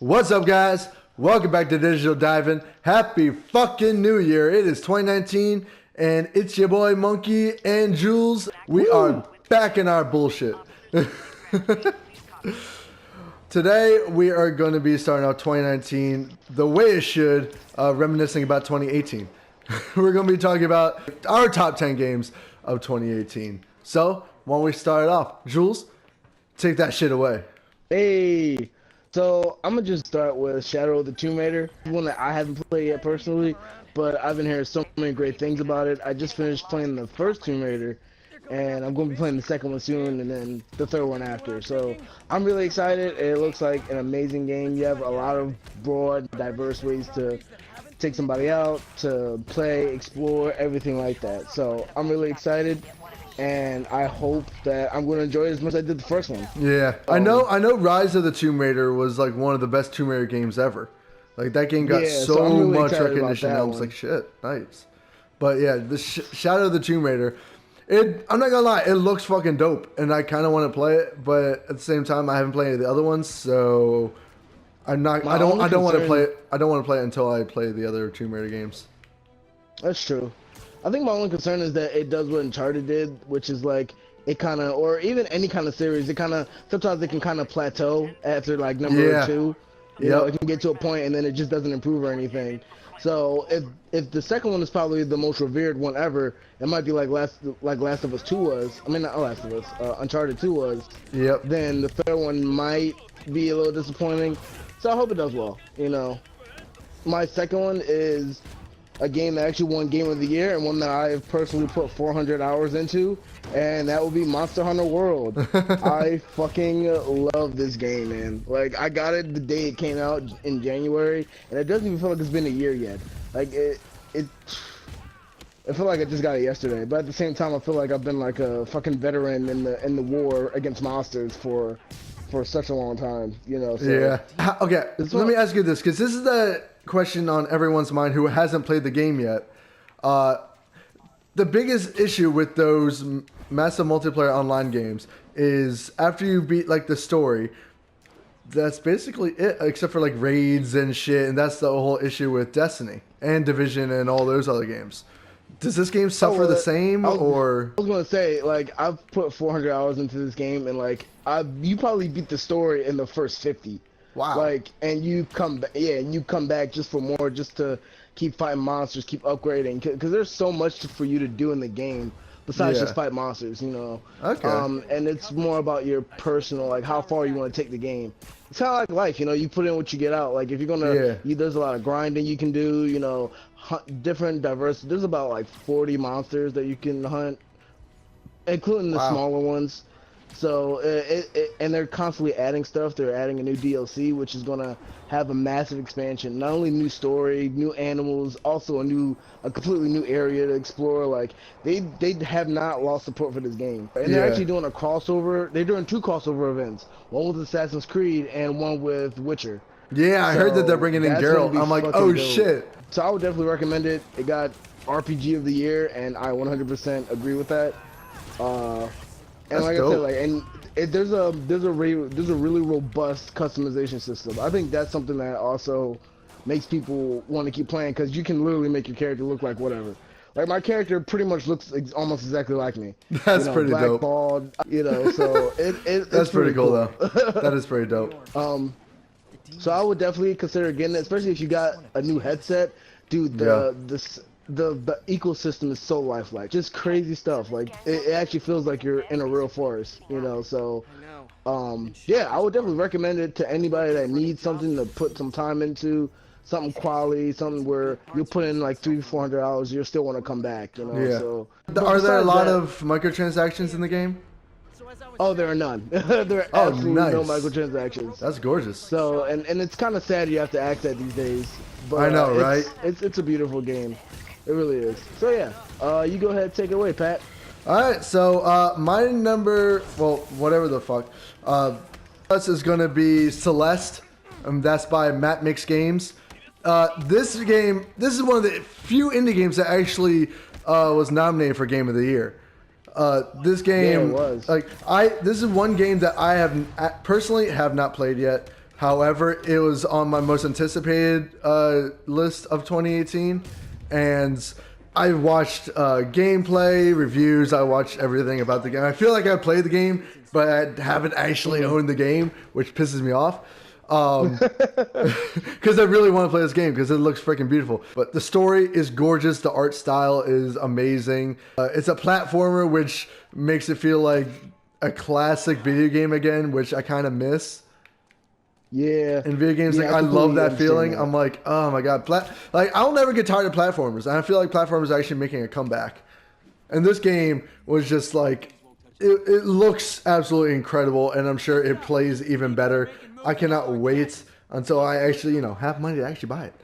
What's up, guys? Welcome back to Digital Diving. Happy fucking New Year. It is 2019, and it's your boy Monkey and Jules. We are back in our bullshit. Today, we are going to be starting out 2019 the way it should, reminiscing about 2018. We're going to be talking about our top 10 games of 2018. So, why don't we start it off? Jules, take that shit away. Hey, so I'm gonna just start with Shadow of the Tomb Raider, one that I haven't played yet personally, but I've been hearing so many great things about it. I just finished playing the first Tomb Raider, and I'm gonna be playing the second one soon, and then the third one after. So I'm really excited. It looks like an amazing game. You have a lot of broad, diverse ways to take somebody out, to play, explore, everything like that. So I'm really excited. And I hope that I'm going to enjoy it as much as I did the first one. Yeah, I know Rise of the Tomb Raider was like one of the best Tomb Raider games ever. Like that game got so I'm really much excited recognition. about that I was one. like, shit, nice. But yeah, the Shadow of the Tomb Raider. I'm not gonna lie, it looks fucking dope, and I kind of want to play it, but at the same time, I haven't played any of the other ones, so I'm not. I don't want to play it. I don't want to play it until I play the other Tomb Raider games. That's true. I think my only concern is that it does what Uncharted did, which is like it kind of, or even any kind of series, it kind of sometimes it can kind of plateau after like number 2. You know, it can get to a point and then it just doesn't improve or anything. So if the second one is probably the most revered one ever, it might be like Last of Us 2 was. I mean, not Last of Us, Uncharted 2 was. Yep. Then the third one might be a little disappointing. So I hope it does well. You know, my second one is a game that actually won Game of the Year and one that I have personally put 400 hours into, and that will be Monster Hunter World. I fucking love this game, man. Like, I got it the day it came out in January, and it doesn't even feel like it's been a year yet. Like, it feel like I just got it yesterday, but at the same time, I feel like I've been like a fucking veteran in the war against monsters for such a long time, you know. So, yeah. Okay, let me ask you this, because this is the question on everyone's mind who hasn't played the game yet. The biggest issue with those massive multiplayer online games is after you beat like the story, that's basically it, except for like raids and shit, and that's the whole issue with Destiny and Division and all those other games. Does this game suffer the same, or? I was gonna say, like, I've put 400 hours into this game, and like, you probably beat the story in the first 50. Wow. Like, and you come back, and you come back just for more, just to keep fighting monsters, keep upgrading, because there's so much for you to do in the game besides just fight monsters, you know. Okay. And it's more about your personal, like, how far you want to take the game. It's kind of like life, you know. You put in what you get out. Like, if you're gonna, there's a lot of grinding you can do, you know, different diverse. There's about like 40 monsters that you can hunt, including the smaller ones. So and they're constantly adding stuff. They're adding a new DLC, which is gonna have a massive expansion. Not only new story, new animals, also a completely new area to explore. Like they have not lost support for this game, and they're actually doing a crossover. They're doing 2 crossover events. One with Assassin's Creed and one with Witcher. Yeah, I heard that they're bringing in Geralt. I'm like, oh shit. So I would definitely recommend it. It got RPG of the Year, and I 100% agree with that. And like I said, like, and there's a really robust customization system. I think that's something that also makes people want to keep playing, because you can literally make your character look like whatever. Like, my character pretty much looks almost exactly like me. That's pretty black, dope. Bald, you know. So that's pretty cool though. That is pretty dope. So I would definitely consider getting it, especially if you got a new headset, dude. The ecosystem is so lifelike, just crazy stuff. Like it actually feels like you're in a real forest, you know. So, yeah, I would definitely recommend it to anybody that needs something to put some time into, something quality, something where you put in like 300-400 hours, you'll still want to come back, you know. Yeah. So, are there a lot of microtransactions in the game? Oh, there are none. There are absolutely no microtransactions. That's gorgeous. So, and it's kind of sad you have to act that these days. But, I know, right? It's a beautiful game. It really is. So yeah, you go ahead and take it away, Pat. All right, so my number, well, whatever the fuck, this is gonna be Celeste. That's by Matt Mix Games. This is one of the few indie games that actually was nominated for Game of the Year. This game, yeah, it was. this is one game that I have personally have not played yet, However, it was on my most anticipated list of 2018, and I watched gameplay, reviews, I watched everything about the game. I feel like I played the game, but I haven't actually owned the game, which pisses me off. Because I really want to play this game because it looks freaking beautiful. But the story is gorgeous. The art style is amazing. It's a platformer, which makes it feel like a classic video game again, which I kind of miss. Yeah. In video games, like I love that feeling. That. I'm like, oh my god, like I'll never get tired of platformers. And I feel like platformers are actually making a comeback. And this game was just like, it looks absolutely incredible, and I'm sure it plays even better. I cannot wait until I actually, have money to actually buy it.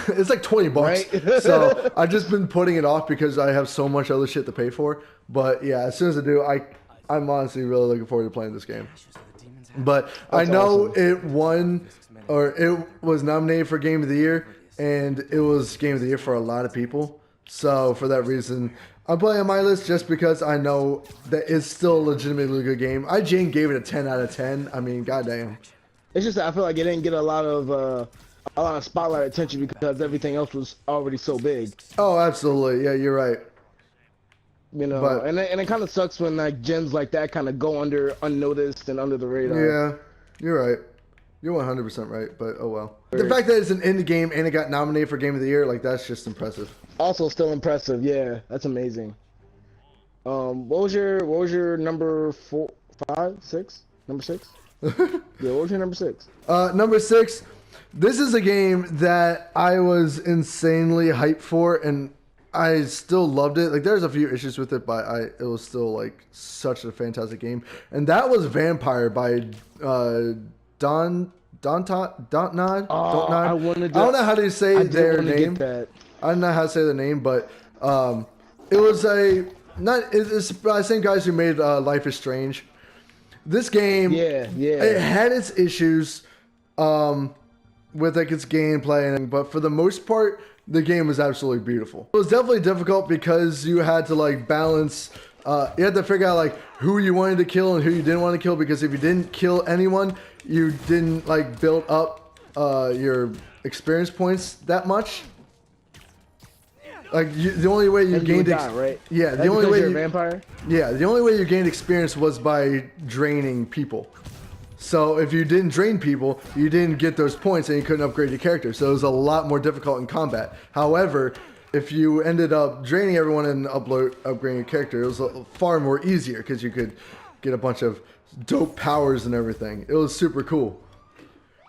It's like $20, right? So I've just been putting it off because I have so much other shit to pay for. But yeah, as soon as I do, I'm honestly really looking forward to playing this game. But I know awesome. It won, or it was nominated for Game of the Year, and it was Game of the Year for a lot of people. So for that reason, I'm playing on my list just because I know that it's still a legitimately good game. IGN gave it a 10 out of 10. I mean, goddamn. It's just that I feel like it didn't get a lot of spotlight attention because everything else was already so big. Oh, absolutely. Yeah, you're right. But, and it kind of sucks when like gems like that kind of go unnoticed and under the radar. Yeah, you're right. You're 100% right, but oh well. The fact that it's an indie game and it got nominated for Game of the Year, like that's just impressive. Also still impressive, yeah. That's amazing. What was your number 4, 5, 6? Number 6? Yeah, what was your number 6? Number 6. This is a game that I was insanely hyped for, and I still loved it. Like, there's a few issues with it, but it was still like such a fantastic game. And that was Vampire by Dontnod. I don't know how to say their name. I don't know how to say the name, but it was it's the same guys who made Life is Strange. This game, it had its issues with like its gameplay, but for the most part, the game was absolutely beautiful. It was definitely difficult because you had to like balance. You had to figure out like who you wanted to kill and who you didn't want to kill, because if you didn't kill anyone, you didn't like build up your experience points that much. Like the only way you gained right? Yeah, the only way you're a vampire. Yeah, the only way you gained experience was by draining people. So if you didn't drain people, you didn't get those points and you couldn't upgrade your character. So it was a lot more difficult in combat. However, if you ended up draining everyone and upgrading your character, it was far more easier because you could get a bunch of dope powers and everything. It was super cool.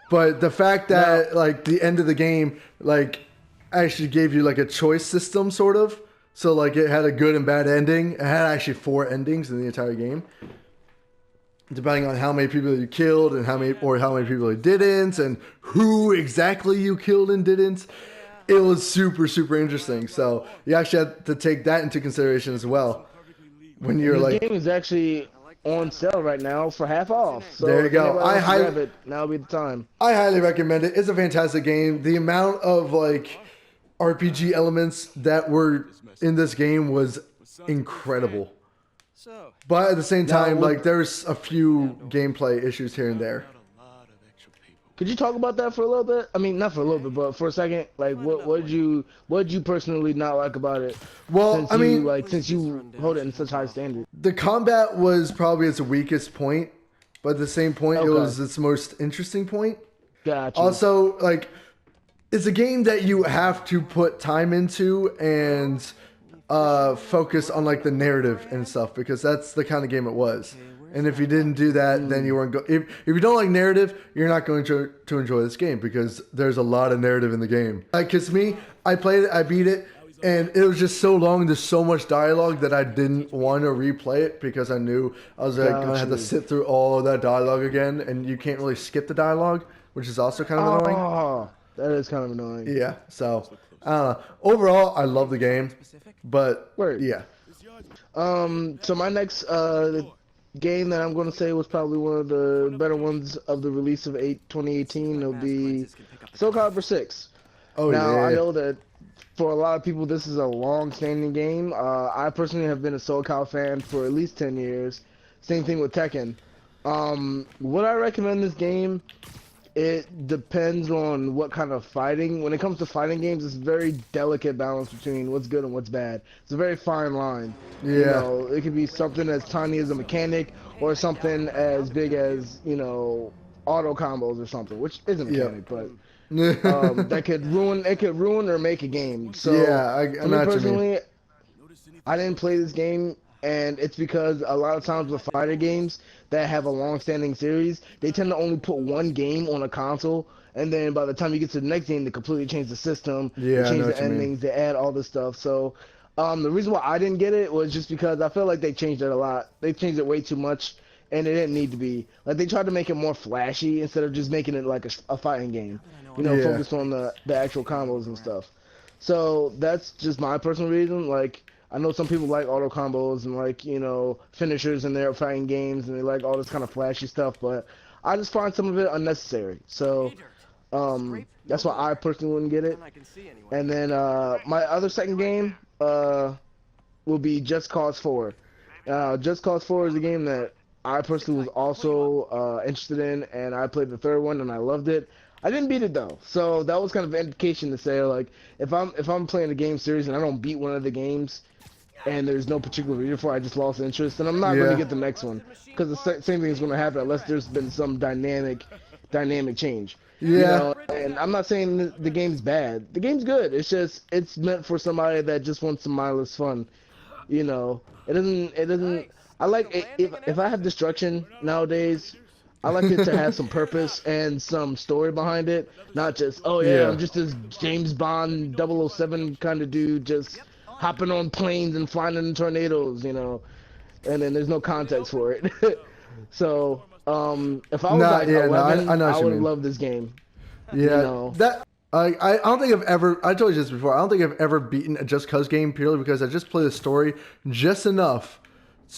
But the fact that like the end of the game like actually gave you like a choice system sort of. So like it had a good and bad ending. It had actually 4 endings in the entire game, depending on how many people you killed and how many people you didn't and who exactly you killed and didn't. It was super, super interesting. So you actually have to take that into consideration as well. When you're the game is actually on sale right now for half off. So there you go. Now would be the time. I highly recommend it. It's a fantastic game. The amount of like RPG elements that were in this game was incredible. But at the same time, like there's a few gameplay issues here and there. Could you talk about that for a little bit? I mean, not for a little bit, but for a second. Like, what did you personally not like about it? Well, since you hold it in such high standard. The combat was probably its weakest point, but at the same point, it was its most interesting point. Gotcha. Also, like, it's a game that you have to put time into and focus on like the narrative and stuff, because that's the kind of game it was. And if you didn't do that, then you weren't if you don't like narrative, you're not going to enjoy this game, because there's a lot of narrative in the game. Like, cause me, I played it, I beat it, and it was just so long. There's so much dialogue that I didn't want to replay it, because I knew I was like gonna have to sit through all of that dialogue again, and you can't really skip the dialogue, which is also kind of annoying. Oh, that is kind of annoying. Yeah. So I don't know. Overall, I love the game, but yeah. So my next game that I'm going to say was probably one of the better ones of the release of 2018. It'll be Soul Calibur 6. Oh, now, yeah. I know that for a lot of people, this is a long-standing game. I personally have been a Soul Calibur fan for at least 10 years. Same thing with Tekken. Would I recommend this game? It depends on what kind of fighting. When it comes to fighting games, it's very delicate balance between what's good and what's bad. It's a very fine line. Yeah. You know, it could be something as tiny as a mechanic or something as big as, you know, auto combos or something, which isn't a mechanic, but that could ruin or make a game. So yeah, for me personally, I didn't play this game, and it's because a lot of times with fighter games that have a long-standing series, they tend to only put one game on a console, and then by the time you get to the next game, they completely change the system, they change the endings, they add all this stuff. So the reason why I didn't get it was just because I feel like they changed it a lot. They changed it way too much, and it didn't need to be. Like, they tried to make it more flashy instead of just making it like a fighting game, you know, focused on the actual combos and stuff. So that's just my personal reason. Like, I know some people like auto combos and like, you know, finishers in their fighting games, and they like all this kind of flashy stuff, but I just find some of it unnecessary. So that's why I personally wouldn't get it. And then my other second game will be Just Cause 4. Just Cause 4 is a game that I personally was also interested in, and I played the third one and I loved it. I didn't beat it though, so that was kind of an indication to say, like, if I'm playing a game series and I don't beat one of the games, and there's no particular reason for it, I just lost interest, and I'm not going to get the next one, because the same thing is going to happen unless there's been some dynamic change. Yeah. You know? And I'm not saying the game's bad. The game's good. It's just, it's meant for somebody that just wants some mindless fun. You know, it doesn't. I like it, if I have destruction nowadays, I like it to have some purpose and some story behind it, not just, oh yeah, I'm just this James Bond 007 kind of dude, just hopping on planes and flying in tornadoes, you know, and then there's no context for it. So, if I was like 11, I would love this game. Yeah, you know? I don't think I've ever, I told you this before, I don't think I've ever beaten a Just Cause game purely because I just play the story just enough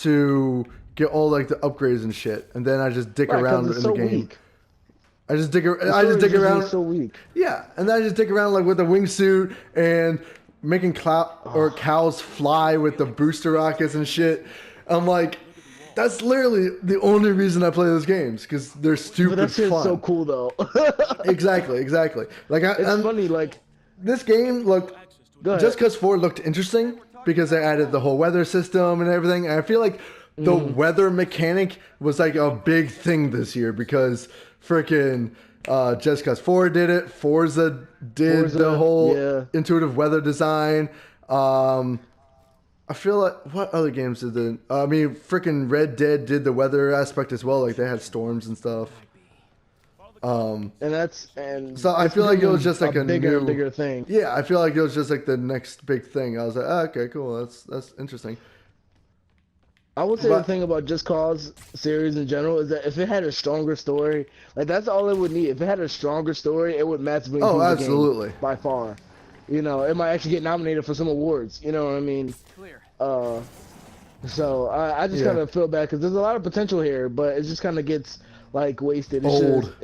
to get all like the upgrades and shit, and then I just dick around in the game. Weak. I just dig around. So weak. Yeah, and then I just dig around like with the wingsuit and making cows fly with the booster rockets and shit. I'm like, that's literally the only reason I play those games, because they're stupid but that shit's fun. So cool though. Exactly. Like it's funny. Like, this game looked, Just Cause 4 looked interesting because they added the whole weather system and everything. And I feel like the weather mechanic was like a big thing this year because freaking Just Cause 4 did it. Forza did the whole intuitive weather design. I feel like, what other games did the? I mean, freaking Red Dead did the weather aspect as well. Like, they had storms and stuff. So I feel like it was just like a bigger thing. Yeah, I feel like it was just like the next big thing. I was like, oh, okay, cool. That's interesting. I would say the thing about Just Cause series in general is that if it had a stronger story, like, that's all it would need. If it had a stronger story, it would massively improve the game by far. You know, it might actually get nominated for some awards. You know what I mean? Clear. So I just kind of feel bad because there's a lot of potential here, but it just kind of gets like wasted. It's old. Just,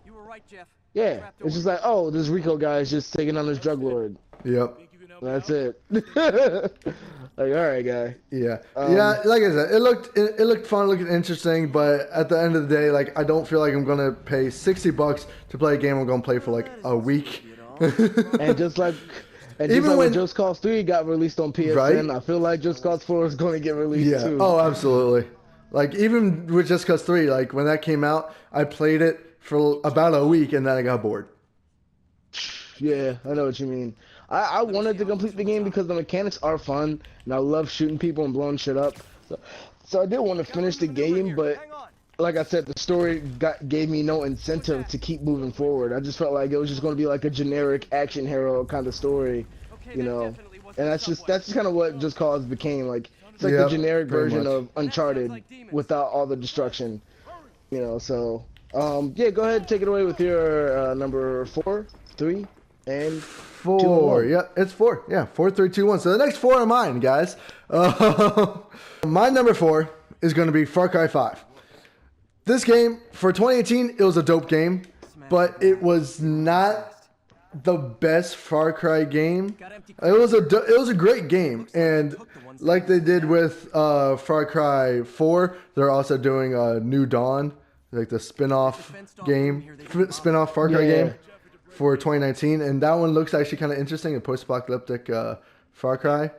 you were right, Jeff. Yeah, it's just like, oh, this Rico guy is just taking on this drug lord. Yep. That's it. Like, all right, guy. Yeah. Yeah. Like I said, it looked fun, looked interesting, but at the end of the day, like, I don't feel like I'm gonna pay $60 to play a game I'm gonna play for like a week. And just like when Just Cause 3 got released on PSN, I feel like Just Cause 4 is going to get released too. Oh, absolutely. Like, even with Just Cause 3, like, when that came out, I played it for about a week and then I got bored. Yeah, I know what you mean. I wanted to complete the game because the mechanics are fun, and I love shooting people and blowing shit up. So I did want to finish the game, but like I said, the story gave me no incentive to keep moving forward. I just felt like it was just going to be like a generic action hero kind of story, you know. And that's just kind of what Just Cause became. Like, it's like the generic version of Uncharted without all the destruction, you know. So yeah, go ahead, take it away with your number 4, 3, and 4. Yeah, it's 4. Yeah, 4, 3, 2, 1. So the next 4 are mine, guys. My number 4 is going to be Far Cry 5. This game, for 2018, it was a dope game, but it was not the best Far Cry game. It was a great game, and like they did with Far Cry 4, they're also doing New Dawn. like the spin-off game, spin-off Far Cry game for 2019, and that one looks actually kind of interesting. A post-apocalyptic Far Cry.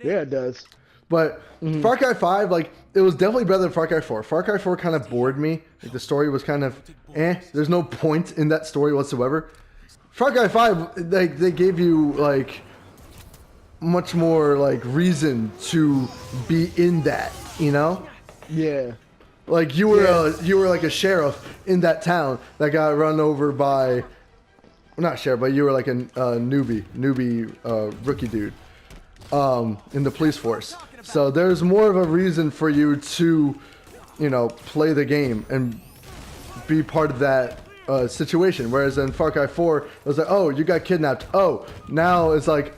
Yeah, it does. But Far Cry 5, like, it was definitely better than Far Cry 4. Far Cry 4 kind of bored me. Like, the story was kind of There's no point in that story whatsoever. Far Cry 5, like, they gave you, like, much more, like, reason to be in that, you know? Yeah. Like, you were like a sheriff in that town that got run over by, well, not sheriff, but you were like a newbie rookie dude in the police force. So there's more of a reason for you to, you know, play the game and be part of that situation. Whereas in Far Cry 4, it was like, oh, you got kidnapped. Oh, now it's like,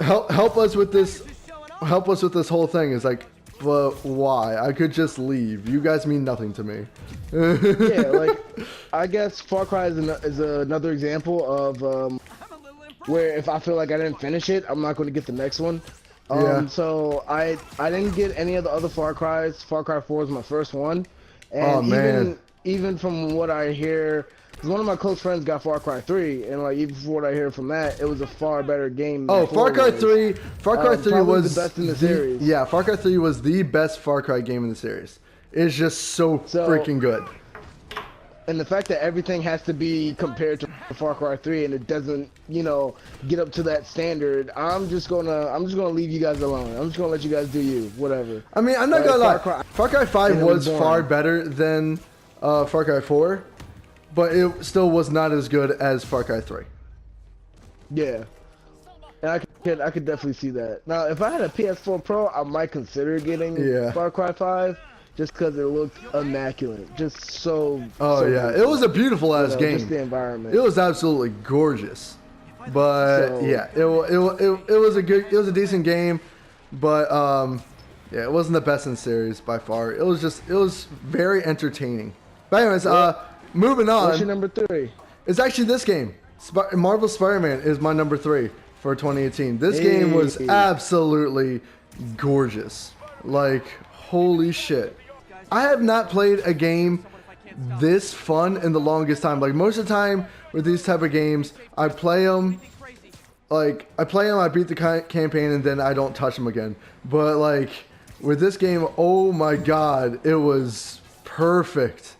help us with this. Help us with this whole thing. It's like, but why? I could just leave. You guys mean nothing to me. Yeah, like, I guess Far Cry is another example of where if I feel like I didn't finish it, I'm not going to get the next one. So I didn't get any of the other Far Cries. Far Cry 4 is my first one, and even from what I hear, because one of my close friends got Far Cry 3, and like even from what I hear from that, it was a far better game. Oh, Far Cry 3 was the best in the series. Yeah, Far Cry 3 was the best Far Cry game in the series. It's just so freaking good. And the fact that everything has to be compared to Far Cry 3 and it doesn't, you know, get up to that standard, I'm just gonna leave you guys alone. I'm just gonna let you guys do you, whatever. I mean, I'm not gonna lie. Far Cry 5 was far better than Far Cry 4, but it still was not as good as Far Cry 3. Yeah, and I could definitely see that. Now, if I had a PS4 Pro, I might consider getting Far Cry 5. Just because it looked immaculate, just so. Oh so yeah, it was a beautiful ass game. Just the environment. It was absolutely gorgeous, but yeah, it was a decent game, but yeah, it wasn't the best in the series by far. It was very entertaining. But anyways, moving on. What's your number 3? It's actually this game. Marvel Spider-Man is my number 3 for 2018. This game was absolutely gorgeous. Like, holy shit. I have not played a game this fun in the longest time. Like, most of the time with these type of games, I play them, I beat the campaign, and then I don't touch them again. But, like, with this game, oh my god, it was perfect.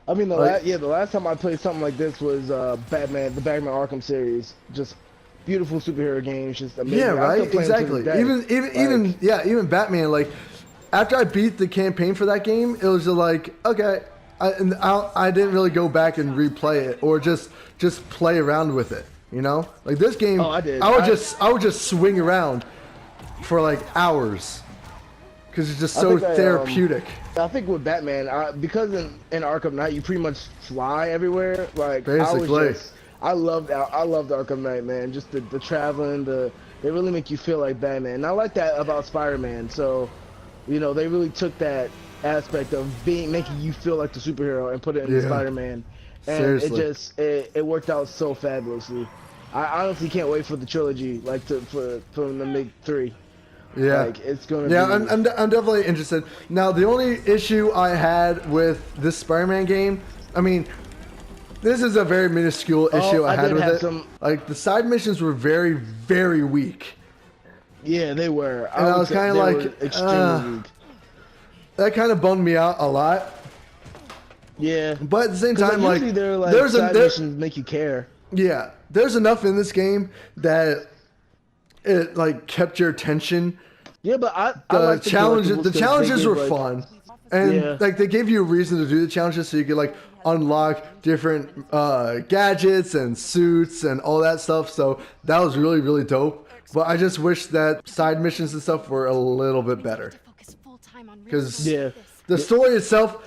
I mean, the last time I played something like this was the Batman Arkham series. Just beautiful superhero games, just amazing. Yeah, right, exactly. Even Batman, like, after I beat the campaign for that game, it was just like, okay, I didn't really go back and replay it or just play around with it, you know? Like this game, I would just swing around for like hours because it's just so therapeutic. I think with Batman, because in Arkham Knight you pretty much fly everywhere. Like basically, I loved Arkham Knight, man. Just the traveling, they really make you feel like Batman. And I like that about Spider-Man. So. You know, they really took that aspect of making you feel like the superhero and put it in Spider-Man, and seriously. it worked out so fabulously. I honestly can't wait for the trilogy, like for them to make 3. Yeah, like, it's gonna. Yeah, I'm definitely interested. Now, the only issue I had with this Spider-Man game, I mean, this is a very minuscule issue I had with it. Like the side missions were very, very weak. Yeah, they were. And I was kind of like, extremely weak. That kind of bummed me out a lot. Yeah. But at the same time, like, there's missions make you care. Yeah, there's enough in this game that it like kept your attention. Yeah, but the challenges were fun, and like they gave you a reason to do the challenges so you could like unlock different gadgets and suits and all that stuff. So that was really, really dope. But I just wish that side missions and stuff were a little bit better. Because the story itself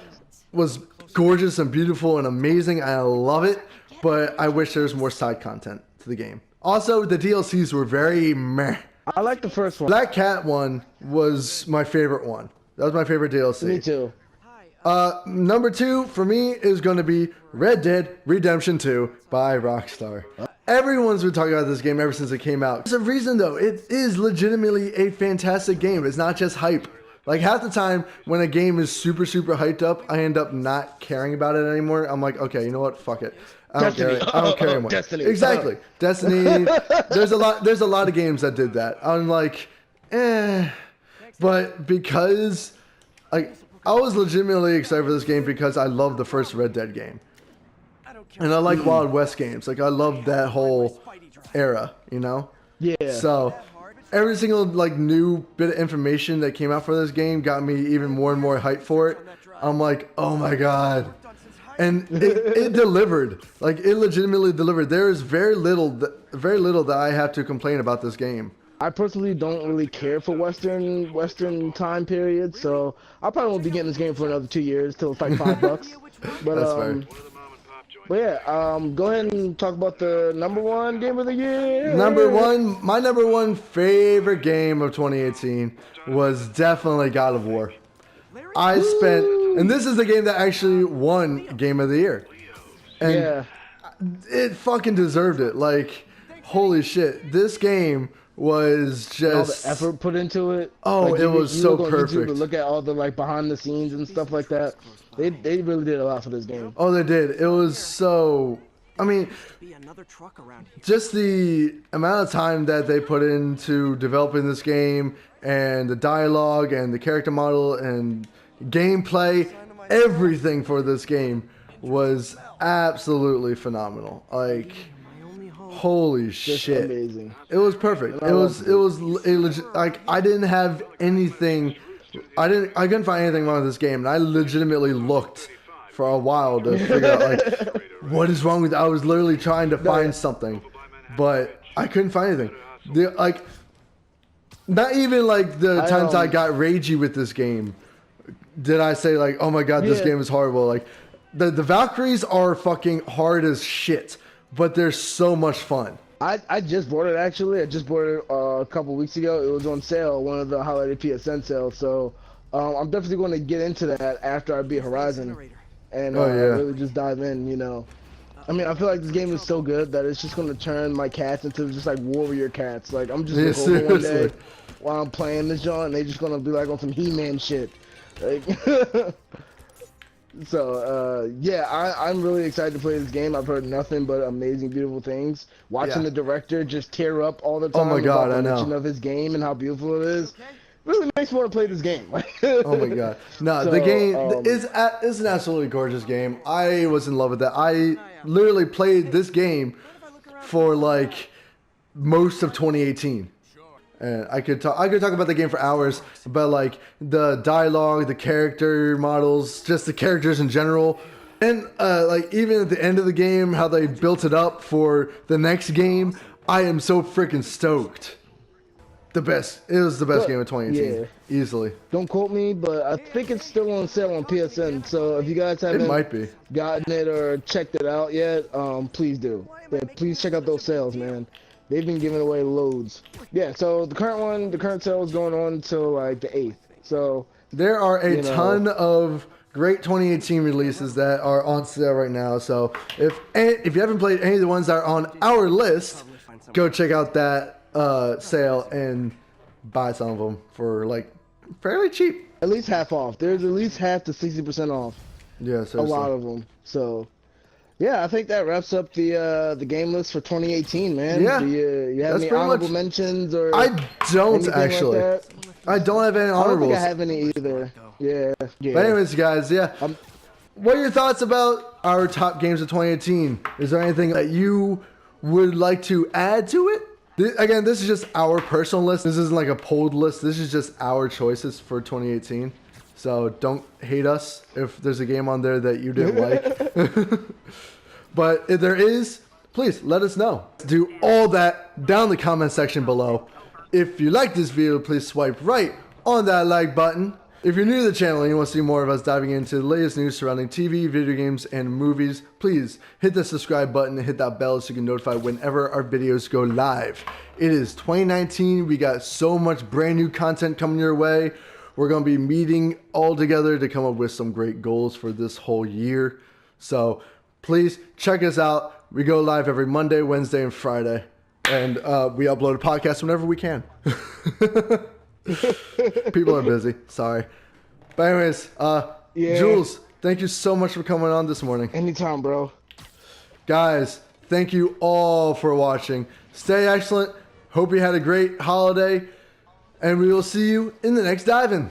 was gorgeous and beautiful and amazing. I love it. But I wish there was more side content to the game. Also, the DLCs were very meh. I like the first one. Black Cat one was my favorite one. That was my favorite DLC. Me too. Number 2 for me is going to be Red Dead Redemption 2 by Rockstar. Everyone's been talking about this game ever since it came out. There's a reason though. It is legitimately a fantastic game. It's not just hype. Like half the time when a game is super, super hyped up, I end up not caring about it anymore. I'm like, okay, you know what? Fuck it. I don't care. I don't care anymore. Destiny. Exactly. Destiny. There's a lot of games that did that. I'm like, but because like I was legitimately excited for this game because I love the first Red Dead game. And I like Wild West games. Like I love that whole era, you know? Yeah. So every single like new bit of information that came out for this game got me even more and more hyped for it. I'm like, oh my god. And it delivered. Like it legitimately delivered. There is very little that I have to complain about this game. I personally don't really care for Western time periods, so I probably won't be getting this game for another 2 years till it's like $5. But That's fair. But yeah, go ahead and talk about the #1 game of the year. My number one favorite game of 2018 was definitely God of War. And this is the game that actually won Game of the Year. And yeah. It fucking deserved it. Like, holy shit. This game was just... all the effort put into it. Oh, like, it was so perfect. YouTube to look at all the like behind the scenes and stuff like that. They really did a lot for this game. Oh, they did. It was so... I mean, just the amount of time that they put into developing this game and the dialogue and the character model and gameplay, everything for this game was absolutely phenomenal. Like, holy shit. Amazing. It was perfect. It was like I didn't have anything. I couldn't find anything wrong with this game, and I legitimately looked for a while to figure out like what is wrong with it. I was literally trying to find something, but I couldn't find anything. Like, not even like the times I got ragey with this game did I say like, oh my god, this game is horrible. Like the Valkyries are fucking hard as shit, but they're so much fun. I just bought it actually. I just bought it a couple weeks ago. It was on sale, one of the highlighted PSN sales. So I'm definitely going to get into that after I beat Horizon and really just dive in. You know, I mean, I feel like this game is so good that it's just going to turn my cats into just like warrior cats. Like I'm just going to go one day while I'm playing this joint, and they're just going to be like on some He-Man shit. Like, so yeah, I'm really excited to play this game. I've heard nothing but amazing, beautiful things. Watching the director just tear up all the time. Oh my god, about the I know. mention of his game and how beautiful it is. Really makes me want to play this game. Oh my god, no, the game is an absolutely gorgeous game. I was in love with that. I literally played this game for like most of 2018. And I could talk about the game for hours, but like the dialogue, the character models, just the characters in general, and like even at the end of the game, how they built it up for the next game. I am so freaking stoked. The best. It was the best game of 2018, easily. Don't quote me, but I think it's still on sale on PSN. So if you guys haven't gotten it or checked it out yet, please do. Yeah, please check out those sales, man. They've been giving away loads. Yeah, so the current sale is going on until like the 8th. So there are a ton of great 2018 releases that are on sale right now. So if you haven't played any of the ones that are on our list, go check out that sale and buy some of them for like fairly cheap. At least half off. There's at least half to 60% off. Yeah, seriously. A lot of them. So yeah, I think that wraps up the game list for 2018 , man. Yeah. Do you have any honorable mentions or? I don't actually. Like I don't have any honorables. I don't think I have any either. Yeah. But anyways, guys, what are your thoughts about our top games of 2018? Is there anything that you would like to add to it? Again, this is just our personal list. This isn't like a polled list. This is just our choices for 2018. So don't hate us if there's a game on there that you didn't like. But if there is, please let us know. Do all that down in the comment section below. If you like this video, please swipe right on that like button. If you're new to the channel and you want to see more of us diving into the latest news surrounding TV, video games, and movies, please hit the subscribe button and hit that bell so you can notify whenever our videos go live. It is 2019. We got so much brand new content coming your way. We're going to be meeting all together to come up with some great goals for this whole year. So please check us out. We go live every Monday, Wednesday, and Friday. And we upload a podcast whenever we can. People are busy. Sorry. But anyways, Yeah. Jules, thank you so much for coming on this morning. Anytime, bro. Guys, thank you all for watching. Stay excellent. Hope you had a great holiday. And we will see you in the next dive-in.